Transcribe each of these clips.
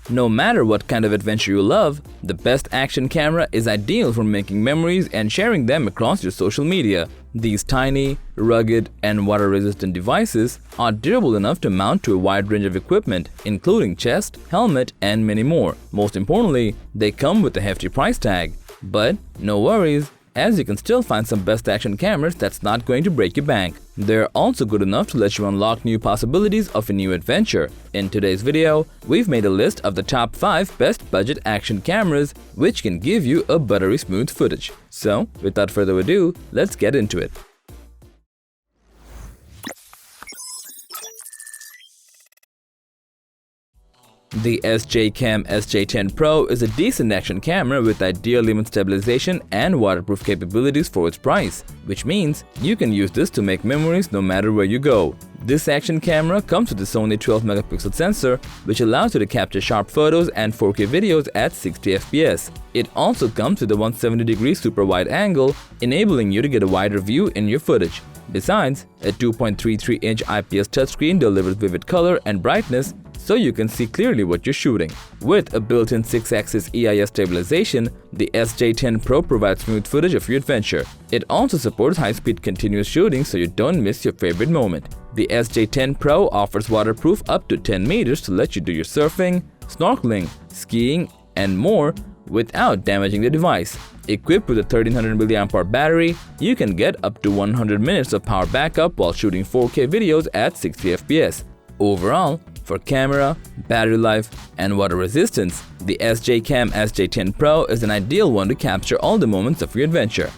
No matter what kind of adventure you love, the best action camera is ideal for making memories and sharing them across your social media. These tiny, rugged, and water-resistant devices are durable enough to mount to a wide range of equipment, including chest, helmet, and many more. Most importantly, they come with a hefty price tag. But no worries, as you can still find some best action cameras that's not going to break your bank. They're also good enough to let you unlock new possibilities of a new adventure. In today's video, we've made a list of the top 5 best budget action cameras which can give you a buttery smooth footage. So, without further ado, let's get into it. The SJCAM SJ10 Pro is a decent action camera with ideal image stabilization and waterproof capabilities for its price, which means you can use this to make memories no matter where you go. This action camera comes with a Sony 12-megapixel sensor, which allows you to capture sharp photos and 4K videos at 60 FPS. It also comes with a 170-degree super wide angle, enabling you to get a wider view in your footage. Besides, a 2.33-inch IPS touchscreen delivers vivid color and brightness, so you can see clearly what you're shooting. With a built-in 6-axis EIS stabilization, the SJ10 Pro provides smooth footage of your adventure. It also supports high-speed continuous shooting so you don't miss your favorite moment. The SJ10 Pro offers waterproof up to 10 meters to let you do your surfing, snorkeling, skiing, and more without damaging the device. Equipped with a 1300 mAh battery, you can get up to 100 minutes of power backup while shooting 4K videos at 60 FPS. Overall, for camera, battery life, and water resistance, the SJCAM SJ10 Pro is an ideal one to capture all the moments of your adventure.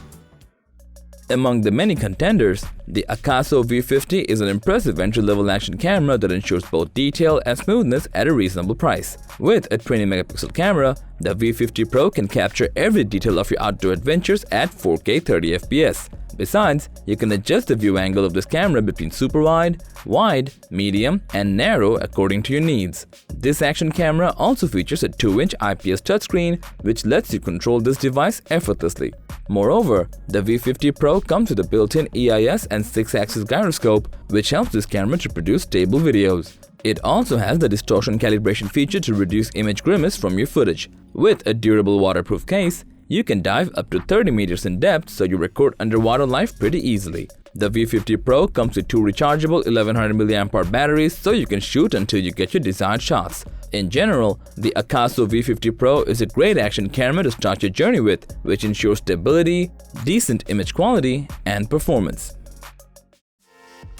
Among the many contenders, the Akaso V50 is an impressive entry-level action camera that ensures both detail and smoothness at a reasonable price. With a 20-megapixel camera, the V50 Pro can capture every detail of your outdoor adventures at 4K 30 FPS. Besides, you can adjust the view angle of this camera between super wide, wide, medium, and narrow according to your needs. This action camera also features a 2-inch IPS touchscreen, which lets you control this device effortlessly. Moreover, the V50 Pro comes with a built-in EIS and 6-axis gyroscope, which helps this camera to produce stable videos. It also has the distortion calibration feature to reduce image grimace from your footage. With a durable waterproof case, you can dive up to 30 meters in depth, so you record underwater life pretty easily. The V50 Pro comes with 2 rechargeable 1100 mAh batteries, so you can shoot until you get your desired shots. In general, the Akaso V50 Pro is a great action camera to start your journey with, which ensures stability, decent image quality, and performance.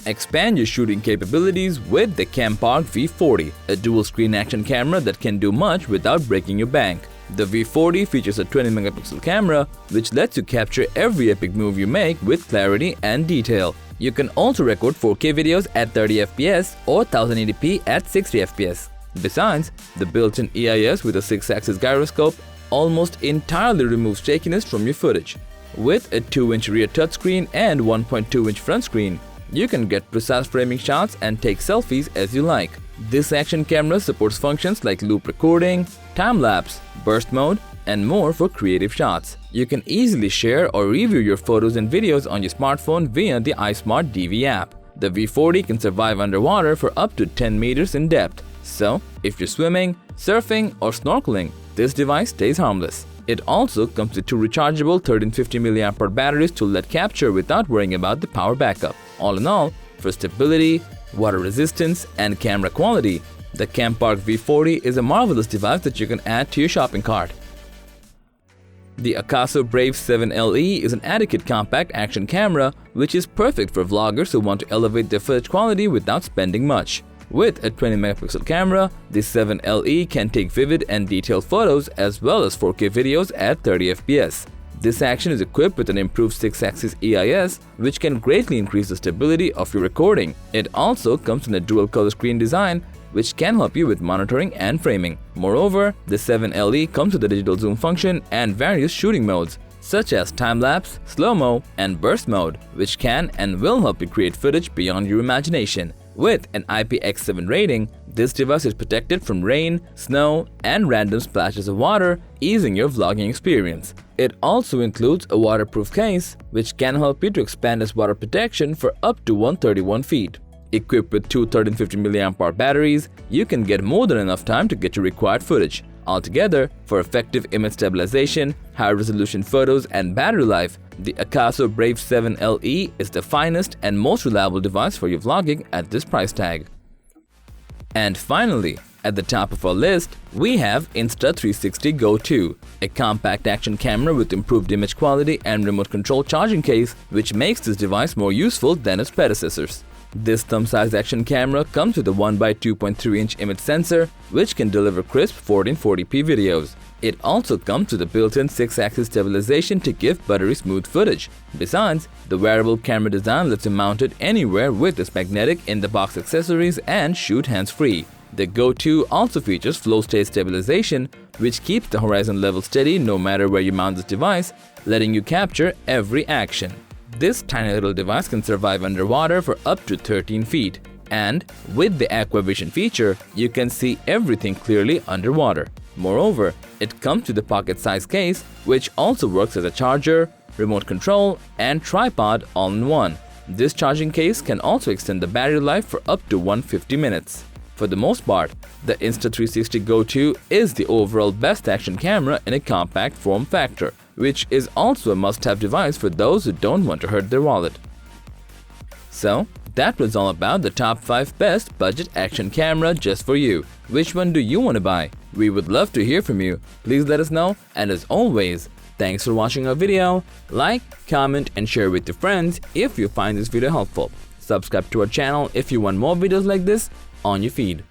Expand your shooting capabilities with the Campark V40, a dual-screen action camera that can do much without breaking your bank. The V40 features a 20-megapixel camera, which lets you capture every epic move you make with clarity and detail. You can also record 4K videos at 30 FPS or 1080p at 60 FPS. Besides, the built-in EIS with a 6-axis gyroscope almost entirely removes shakiness from your footage. With a 2-inch rear touchscreen and 1.2-inch front screen, you can get precise framing shots and take selfies as you like. This action camera supports functions like loop recording, time-lapse, burst mode, and more for creative shots. You can easily share or review your photos and videos on your smartphone via the iSmart DV app. The V40 can survive underwater for up to 10 meters in depth. So, if you're swimming, surfing, or snorkeling, this device stays harmless. It also comes with 2 rechargeable 1350 mAh batteries to let capture without worrying about the power backup. All in all, for stability, water resistance, and camera quality, the Campark V40 is a marvelous device that you can add to your shopping cart. The Akaso Brave 7 LE is an adequate compact action camera which is perfect for vloggers who want to elevate their footage quality without spending much. With a 20-megapixel camera, the 7 LE can take vivid and detailed photos as well as 4K videos at 30 FPS. This action is equipped with an improved 6-axis EIS, which can greatly increase the stability of your recording. It also comes in a dual-color screen design, which can help you with monitoring and framing. Moreover, the 7 LE comes with a digital zoom function and various shooting modes, such as time-lapse, slow-mo, and burst mode, which can and will help you create footage beyond your imagination. With an IPX7 rating, this device is protected from rain, snow, and random splashes of water, easing your vlogging experience. It also includes a waterproof case, which can help you to expand its water protection for up to 131 feet. Equipped with two 1350 mAh batteries, you can get more than enough time to get your required footage. Altogether, for effective image stabilization, high-resolution photos, and battery life, the Akaso Brave 7 LE is the finest and most reliable device for your vlogging at this price tag. And finally, at the top of our list, we have Insta360 GO 2, a compact action camera with improved image quality and remote control charging case, which makes this device more useful than its predecessors. This thumb-sized action camera comes with a 1x2.3-inch image sensor, which can deliver crisp 1440p videos. It also comes with a built-in 6-axis stabilization to give buttery smooth footage. Besides, the wearable camera design lets you mount it anywhere with its magnetic in-the-box accessories and shoot hands-free. The GO 2 also features flow-state stabilization, which keeps the horizon level steady no matter where you mount this device, letting you capture every action. This tiny little device can survive underwater for up to 13 feet. And with the Aquavision feature, you can see everything clearly underwater. Moreover, it comes with a pocket-sized case, which also works as a charger, remote control, and tripod all in one. This charging case can also extend the battery life for up to 150 minutes. For the most part, the Insta360 GO 2 is the overall best action camera in a compact form factor, which is also a must-have device for those who don't want to hurt their wallet. So, that was all about the top 5 best budget action camera just for you. Which one do you want to buy? We would love to hear from you. Please let us know, and as always, thanks for watching our video. Like, comment, and share with your friends if you find this video helpful. Subscribe to our channel if you want more videos like this on your feed.